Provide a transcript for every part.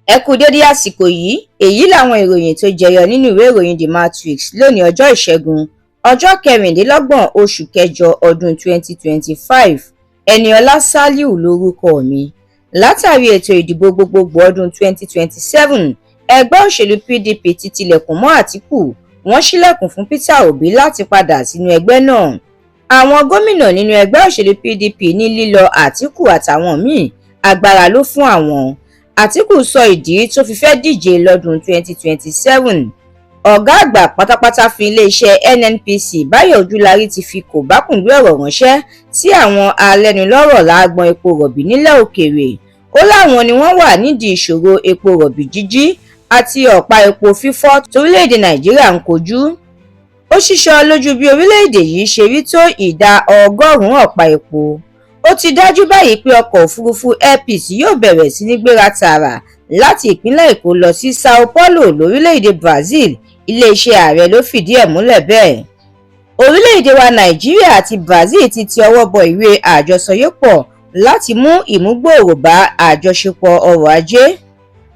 Ẹ kú dédé àsìkò yìí, èyí làwọn ìròyìn tó jẹyọ nínú ìwé ìròyìn The Matrix lónìí ọjọ́ Ìṣẹ́gun, ọjọ́ 26 oṣù kẹjọ ọdún 2025. Ẹniọlá Sàlíù lórúkọ mi. Látàrí ètò ìdìbò gbogbogbò ọdún 2027, ẹgbẹ́ òṣèlú PDP ti tilẹ̀kùn mọ́ Àtíkù, wọ́n ṣílẹ̀kùn fún Peter Obi láti padà sínú ẹgbẹ́ náà. Àwọn gómìnà nínú ẹgbẹ́ òṣèlú PDP ní lílọ Àtíkù àtàwọn míì agbára ló fún àwọn. Àtíkù sọ ìdí tó fi fẹ́ díje lọ́dún 2027. Ọ̀gá àgbà pátápátá fún iléeṣẹ́ NNPC Báyọ̀ Ojúlárí ti fi kòbákùngbé ọ̀rọ̀ ránṣẹ́ sí àwọn alẹ́nulọ́rọ̀ lágbọn epo rọ̀bì nílẹ̀ òkèèrè. Ó láwọn ni wọ́n wà nídìí ìṣòro epo rọ̀bì jíjí àti ọ̀pá epo fífọ́ torílẹ̀-èdè Nàìjíríà ń kojú. Ó ṣíṣọ lójú bí orílẹ̀-èdè yìí ṣe rí tó ìdá 100 ọ̀pá epo. Ó ti dájú báyìí pé ọkọ̀ òfurufú Air Peace yóò bẹ̀rẹ̀ sí ní gbéra tààrà láti ìpínlẹ̀ Èkó lọ sí Sao Paulo lórílẹ̀-èdè Brazil, iléeṣẹ́ ààrẹ ló fìdí ẹ̀ múlẹ̀ bẹ́ẹ̀. Orílẹ̀-èdè wa Nàìjíríà àti Brazil ti ti ọwọ́ bọ ìwé àjọsọyépọ̀ láti mú ìmúgbòòrò bá àjọṣepọ̀ ọrọ̀ ajé.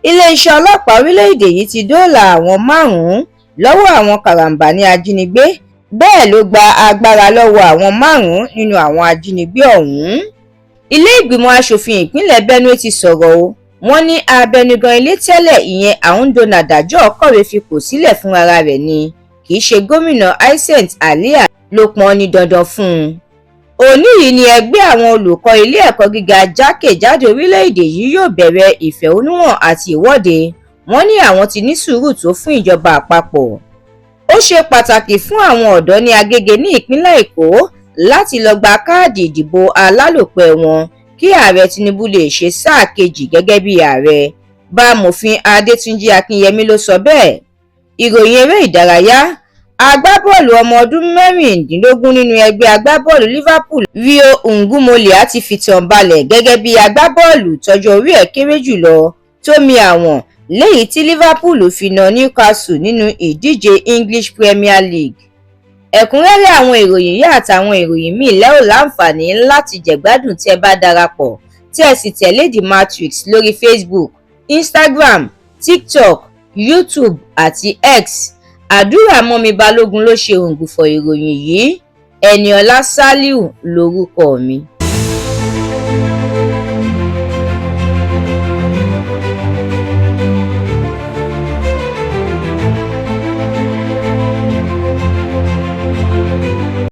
Iléeṣẹ́ ọlọ́pàá orílẹ̀-èdè yìí ti dóòlà àwọn 5 lọ́wọ́ àwọn karambání ajínigbé, bẹ́ẹ̀ ló gba agbára lọ́wọ́ àwọn 5 nínú àwọn ajínigbé ọ̀hún. Ilé ìgbìmọ̀ aṣòfin ìpínlẹ̀ Benue ti sọ̀rọ̀ o, wọ́n ní abẹnugan ilé tẹ́lẹ̀ ìyẹn Ahundona Dàjọ́ kọ̀wé fipò sílẹ̀ fún ara rẹ̀ ni, kì í ṣe gómìnà Hycinth Alia ló pọn ní dandan fún un. Òní yìí ni ẹgbẹ́ àwọn olùkọ́ ilé ẹ̀kọ́ gíga jákèjádò orílẹ̀-èdè yìí yóò bẹ̀rẹ̀ ìfẹ̀hónúhàn àti ìwọ́de. Wọ́n ní àwọn ti ní sùúrù tó fún ìjọba àpapọ̀. Ó ṣe pàtàkì fún àwọn ọ̀dọ́ ní Agége ní ìpínlẹ̀ Èkó láti lọ gba káàdì ìdìbò alálòpẹ́ wọn kí ààrẹ Tinubu lè ṣe sáà kejì gẹ́gẹ́ bí ààrẹ. Bá amòfin Adétúnjí Akínyẹmí ló sọ bẹ́ẹ̀. Ìròyìn eré ìdárayá. Agbábọ́ọ̀lù ọmọ ọdún 16 nínú ẹgbẹ́ agbábọ́ọ̀lù Liverpool Rio Ngumolia ti fìtàn balẹ̀ gẹ́gẹ́ bí agbábọ́ọ̀lù tọ́jọ́ orí ẹ̀ kéré jùlọ tó mi àwọn léyìí tí Liverpool fi na Newcastle nínú ìdíje English Premier League. Ẹ̀kúnrẹ́rẹ́ àwọn ìròyìn yìí àtàwọn ìròyìn míì lẹ́ ò láǹfààní láti jẹ̀gbádùn tí ẹ bá darapọ̀ tí ẹ sì tẹ̀lé The Matrix lórí Facebook, Instagram, TikTok, YouTube àti X. Àdúrà mọ́mi Balógun ló ṣe òǹgbùfọ̀ ìròyìn yìí. Ẹniọlá Sàlíù lórúkọ mi.